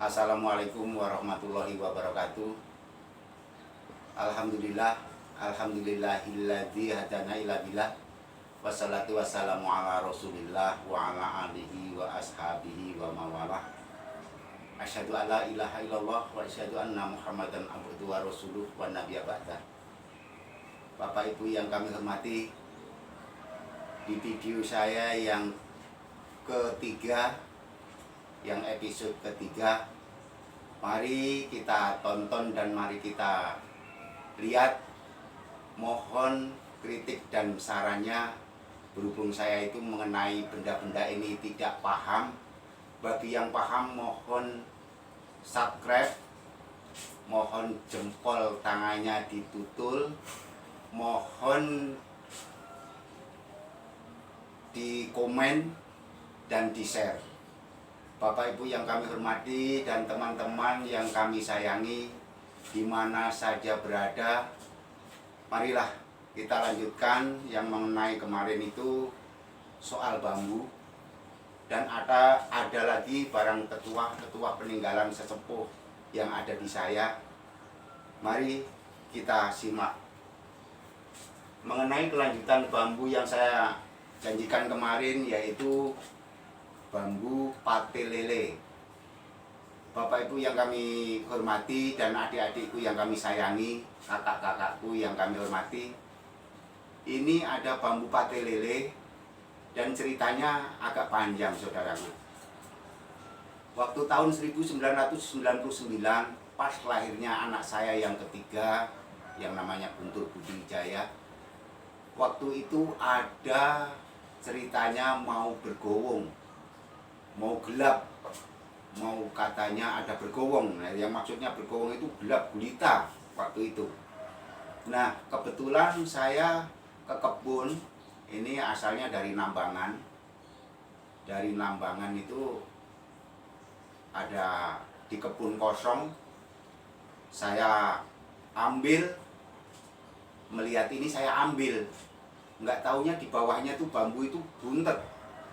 Assalamualaikum warahmatullahi wabarakatuh. Alhamdulillah, alhamdulillahilladzi hadana ila billah. Wassalatu wassalamu ala Rasulillah wa ala alihi wa ashabihi wa mawalah. Asyhadu an la ilaha illallah wa asyhadu anna Muhammadan abduhu wa rasuluh wa nabiyya ba'da. Bapak Ibu yang kami hormati, di video saya yang ketiga, yang episode ketiga, mari kita tonton dan mari kita lihat. Mohon kritik dan sarannya, berhubung saya itu mengenai benda-benda ini tidak paham. Bagi yang paham mohon subscribe, mohon jempol tangannya ditutul, mohon di komen dan di share. Bapak Ibu yang kami hormati dan teman-teman yang kami sayangi, di mana saja berada, marilah kita lanjutkan yang mengenai kemarin itu soal bambu. Dan ada lagi barang ketua peninggalan sesepuh yang ada di saya. Mari kita simak mengenai kelanjutan bambu yang saya janjikan kemarin, yaitu bambu pate lele. Bapak Ibu yang kami hormati dan adik-adikku yang kami sayangi, kakak-kakakku yang kami hormati, ini ada bambu pate lele dan ceritanya agak panjang, saudaraku. Waktu tahun 1999, pas lahirnya anak saya yang ketiga yang namanya Guntur Budi Wijaya, waktu itu ada ceritanya mau bergowong, mau gelap, mau katanya ada bergowong. Nah, yang maksudnya bergowong itu gelap gulita waktu itu. Nah, kebetulan saya ke kebun, ini asalnya dari Nambangan. Dari Nambangan itu ada di kebun kosong, saya ambil, melihat ini saya ambil. Nggak taunya di bawahnya tuh bambu itu buntet,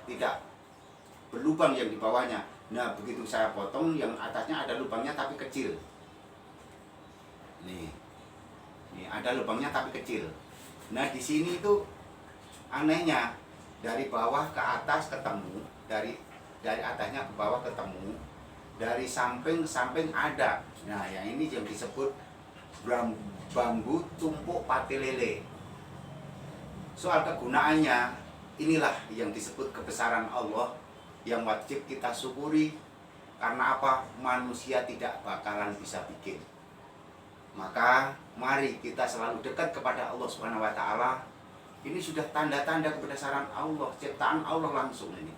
tidak berlubang yang di bawahnya. Nah, begitu saya potong, yang atasnya ada lubangnya tapi kecil. Nih ada lubangnya tapi kecil. Nah, di sini itu anehnya, dari bawah ke atas ketemu, dari atasnya ke bawah ketemu, dari samping ke samping ada. Nah, yang ini yang disebut bambu tumpuk pate lele. Soal kegunaannya, inilah yang disebut kebesaran Allah yang wajib kita syukuri. Karena apa? Manusia tidak bakalan bisa bikin. Maka mari kita selalu dekat kepada Allah Subhanahu wa taala. Ini sudah tanda-tanda kebesaran Allah, ciptaan Allah langsung ini.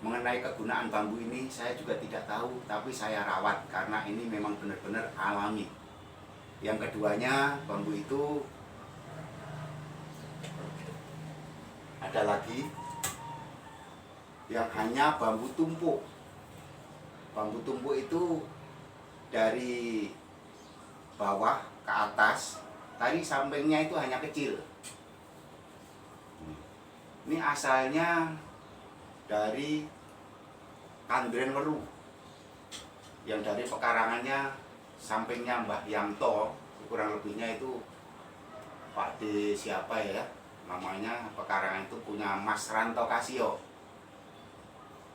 Mengenai kegunaan bambu ini saya juga tidak tahu, tapi saya rawat karena ini memang benar-benar alami. Yang keduanya, bambu itu ada lagi yang hanya bambu tumpuk. Bambu tumpuk itu dari bawah ke atas, tadi sampingnya itu hanya kecil. Ini asalnya dari Kandren Weru, yang dari pekarangannya sampingnya Mbah Yanto, kurang lebihnya itu Pak D siapa ya namanya, pekarangan itu punya Mas Ranto Kasio.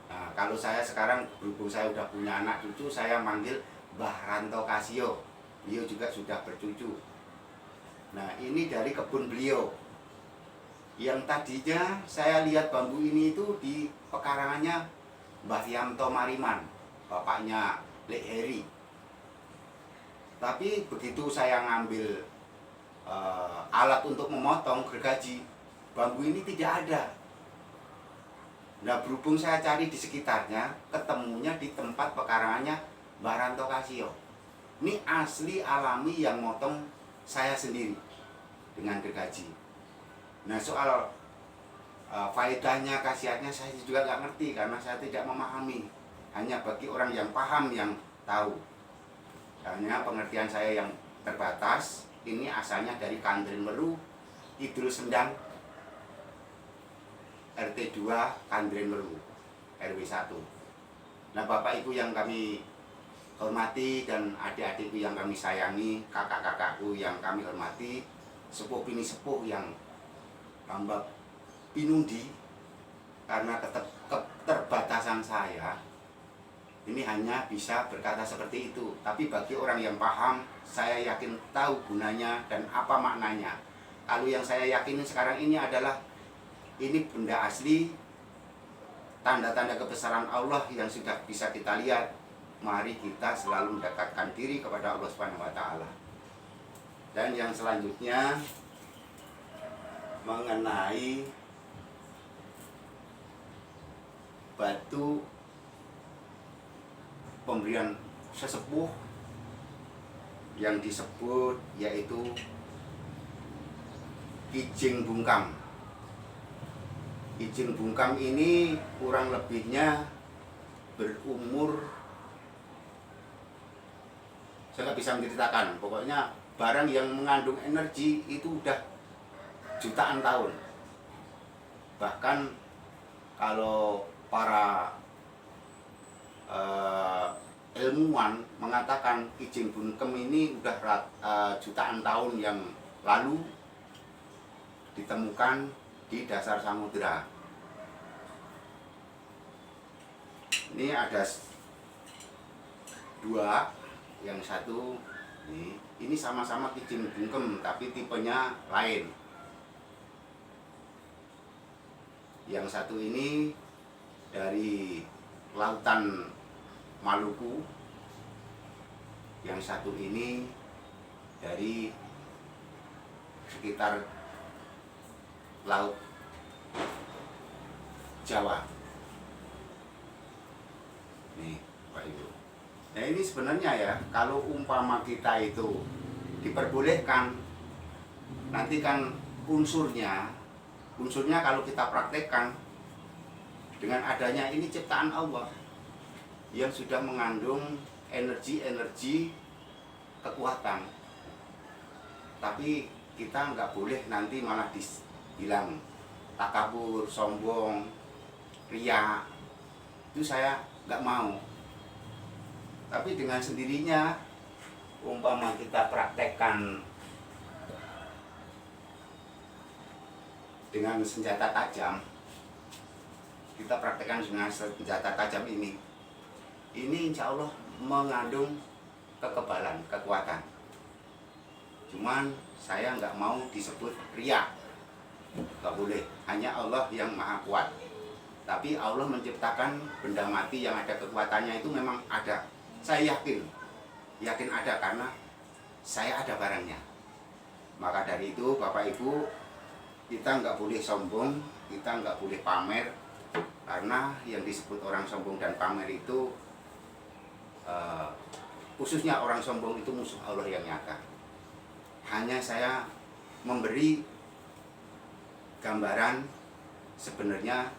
Nah, kalau saya sekarang berhubung saya udah punya anak cucu, saya manggil Mbah Ranto Kasio. Beliau juga sudah bercucu. Nah, ini dari kebun beliau. Yang tadinya saya lihat bambu ini itu di pekarangannya Mbah Yanto Mariman, bapaknya Lek Heri. Tapi begitu saya ngambil alat untuk memotong gergaji, bambu ini tidak ada. Nah, berhubung saya cari di sekitarnya, ketemunya di tempat pekarangannya Mbah Ranto Kasio. Ini asli alami yang motong saya sendiri dengan gergaji. Nah, soal faedahnya, khasiatnya saya juga nggak ngerti karena saya tidak memahami. Hanya bagi orang yang paham yang tahu. Hanya pengertian saya yang terbatas. Ini asalnya dari Kandren Weru, Kidul Sendang, RT 2 Kandren Weru, RW 1. Nah, Bapak Ibu yang kami hormati dan adik-adikku yang kami sayangi, kakak-kakakku yang kami hormati, sepuh bini sepuh yang tambah pinundi, karena keterbatasan saya, ini hanya bisa berkata seperti itu. Tapi bagi orang yang paham, saya yakin tahu gunanya dan apa maknanya. Kalau yang saya yakini sekarang ini adalah ini benda asli, tanda-tanda kebesaran Allah yang sudah bisa kita lihat. Mari kita selalu mendekatkan diri kepada Allah Subhanahu wa taala. Dan yang selanjutnya mengenai batu pemberian sesepuh yang disebut yaitu Kijing Bungkam. Kijing Bungkam ini kurang lebihnya berumur, saya nggak bisa menceritakan, pokoknya barang yang mengandung energi itu udah jutaan tahun. Bahkan kalau para ilmuwan mengatakan Kijing Bungkam ini udah jutaan tahun yang lalu ditemukan di dasar samudera. Ini ada dua, yang satu ini sama-sama Kijing Bungkam tapi tipenya lain. Yang satu ini dari lautan Maluku, yang satu ini dari sekitar laut Jawa. Nih, Pak Ibu. Nah, ini sebenarnya ya, kalau umpama kita itu diperbolehkan, nanti kan unsurnya kalau kita praktekkan dengan adanya ini ciptaan Allah yang sudah mengandung energi-energi kekuatan. Tapi kita nggak boleh nanti malah dibilang takabur, sombong, riya. Itu saya nggak mau. Tapi dengan sendirinya, umpama kita praktekkan dengan senjata tajam, kita praktekkan dengan senjata tajam ini insya Allah mengandung kekebalan, kekuatan. Cuman saya nggak mau disebut riya, nggak boleh. Hanya Allah yang maha kuat. Tapi Allah menciptakan benda mati yang ada kekuatannya itu memang ada. Saya yakin ada karena saya ada barangnya. Maka dari itu Bapak Ibu, kita nggak boleh sombong, kita nggak boleh pamer, karena yang disebut orang sombong dan pamer itu khususnya orang sombong itu musuh Allah yang nyata. Hanya saya memberi gambaran sebenarnya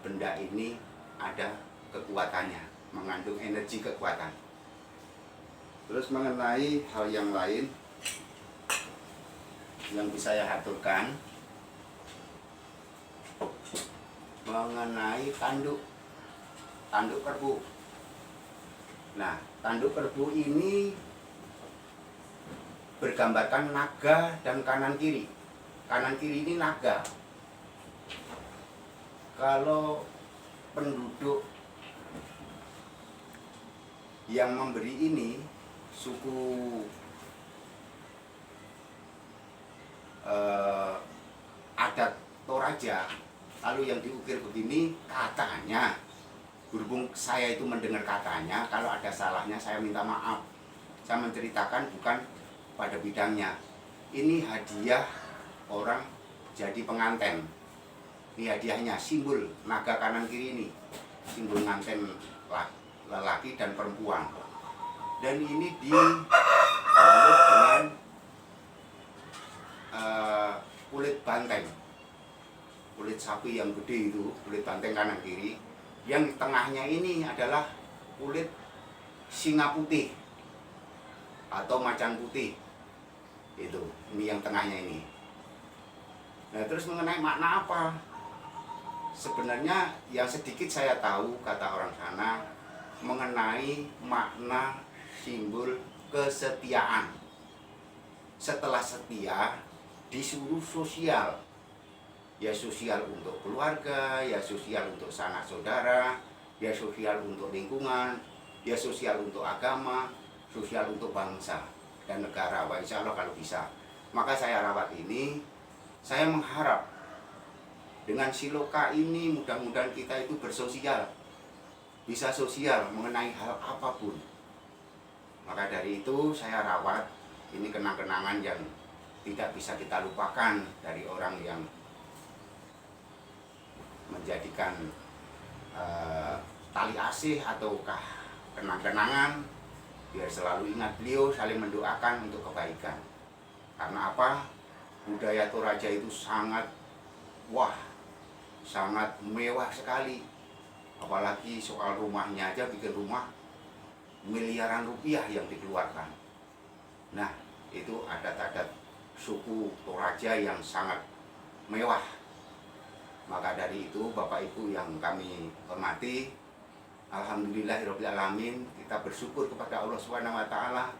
benda ini ada kekuatannya, mengandung energi kekuatan. Terus mengenai hal yang lain yang bisa saya aturkan mengenai tanduk kerbau. Nah, tanduk kerbau ini bergambarkan naga dan kanan kiri. Kanan kiri ini naga. Kalau penduduk yang memberi ini suku adat Toraja, lalu yang diukir begini, katanya, berhubung saya itu mendengar katanya, kalau ada salahnya saya minta maaf. Saya menceritakan bukan pada bidangnya. Ini hadiah orang jadi pengantin. Ini hadiahnya, simbol naga kanan kiri ini, simbol nganten lelaki dan perempuan. Dan ini dibalut dengan kulit banteng, kulit sapi yang gede itu, kulit banteng kanan kiri. Yang di tengahnya ini adalah kulit singa putih atau macan putih. Itu, ini yang tengahnya ini. Nah, terus mengenai makna apa? Sebenarnya yang sedikit saya tahu, kata orang sana, mengenai makna simbol kesetiaan. Setelah setia disuruh sosial, ya sosial untuk keluarga, ya sosial untuk sanak saudara, ya sosial untuk lingkungan, ya sosial untuk agama, sosial untuk bangsa dan negara. Wah, insya Allah kalau bisa. Maka saya rawat ini, saya mengharap dengan siloka ini mudah-mudahan kita itu bersosial, bisa sosial mengenai hal apapun. Maka dari itu saya rawat ini kenang-kenangan yang tidak bisa kita lupakan dari orang yang menjadikan tali asih ataukah kenang-kenangan, biar selalu ingat beliau, saling mendoakan untuk kebaikan. Karena apa? Budaya Toraja itu sangat sangat mewah sekali. Apalagi soal rumahnya aja, bikin rumah miliaran rupiah yang dikeluarkan. Nah, itu adat-adat suku Toraja yang sangat mewah. Maka dari itu Bapak Ibu yang kami hormati, alhamdulillahirabbil alamin, kita bersyukur kepada Allah Subhanahu wa taala.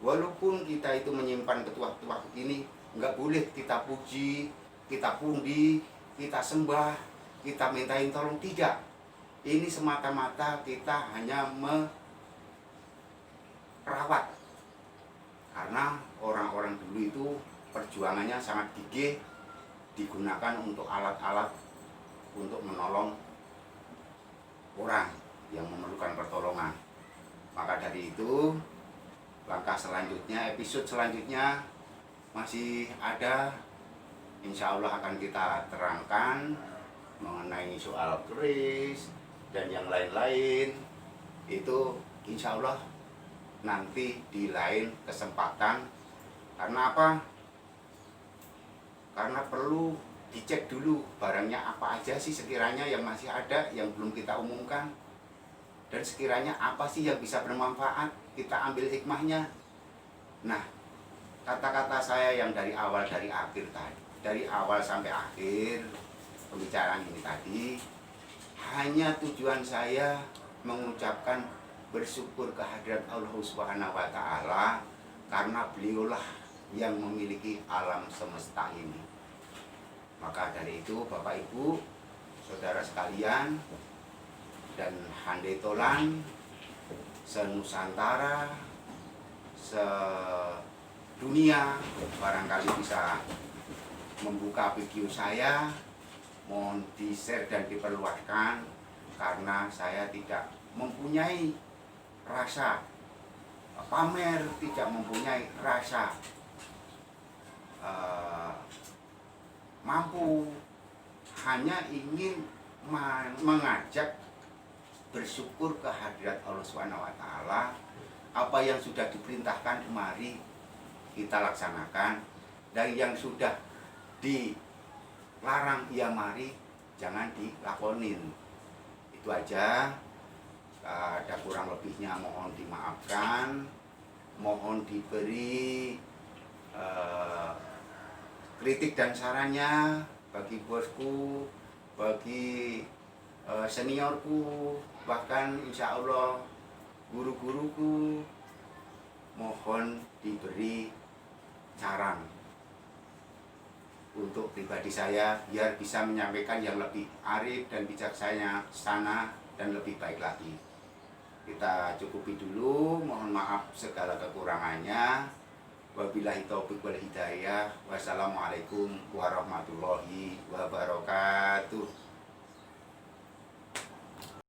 Walaupun kita itu menyimpan ketua-ketua begini, enggak boleh kita puji, kita pundi, kita sembah, kita mintain tolong, tidak. Ini semata-mata kita hanya merawat. Karena orang-orang dulu itu perjuangannya sangat gigih, digunakan untuk alat-alat untuk menolong orang yang memerlukan pertolongan. Maka dari itu, langkah selanjutnya, episode selanjutnya masih ada, insya Allah akan kita terangkan mengenai soal keris dan yang lain-lain. Itu insya Allah nanti di lain kesempatan. Karena apa? Karena perlu dicek dulu barangnya apa aja sih sekiranya yang masih ada yang belum kita umumkan, dan sekiranya apa sih yang bisa bermanfaat, kita ambil hikmahnya. Nah, kata-kata saya yang dari awal dari akhir tadi, dari awal sampai akhir pembicaraan ini tadi, hanya tujuan saya mengucapkan bersyukur kehadirat Allah Subhanahu wa taala, karena beliaulah yang memiliki alam semesta ini. Maka dari itu Bapak Ibu, saudara sekalian, dan handai tolan senusantara, sedunia barangkali bisa membuka video saya, mohon di-share dan diperluaskan, karena saya tidak mempunyai rasa pamer, tidak mempunyai rasa mampu, hanya ingin mengajak bersyukur kehadirat Allah Subhanahu wa taala. Apa yang sudah diperintahkan mari kita laksanakan, dan yang sudah dilarang ya mari jangan dilakonin. Itu aja. Ada kurang lebihnya mohon dimaafkan, mohon diberi kritik dan sarannya bagi bosku, bagi seniorku, bahkan insya Allah guru-guruku, mohon diberi saran untuk pribadi saya biar bisa menyampaikan yang lebih arif dan bijaksana dan lebih baik lagi. Kita cukupi dulu, mohon maaf segala kekurangannya. Wabillahi taufiq wal hidayah. Wassalamualaikum warahmatullahi wabarakatuh.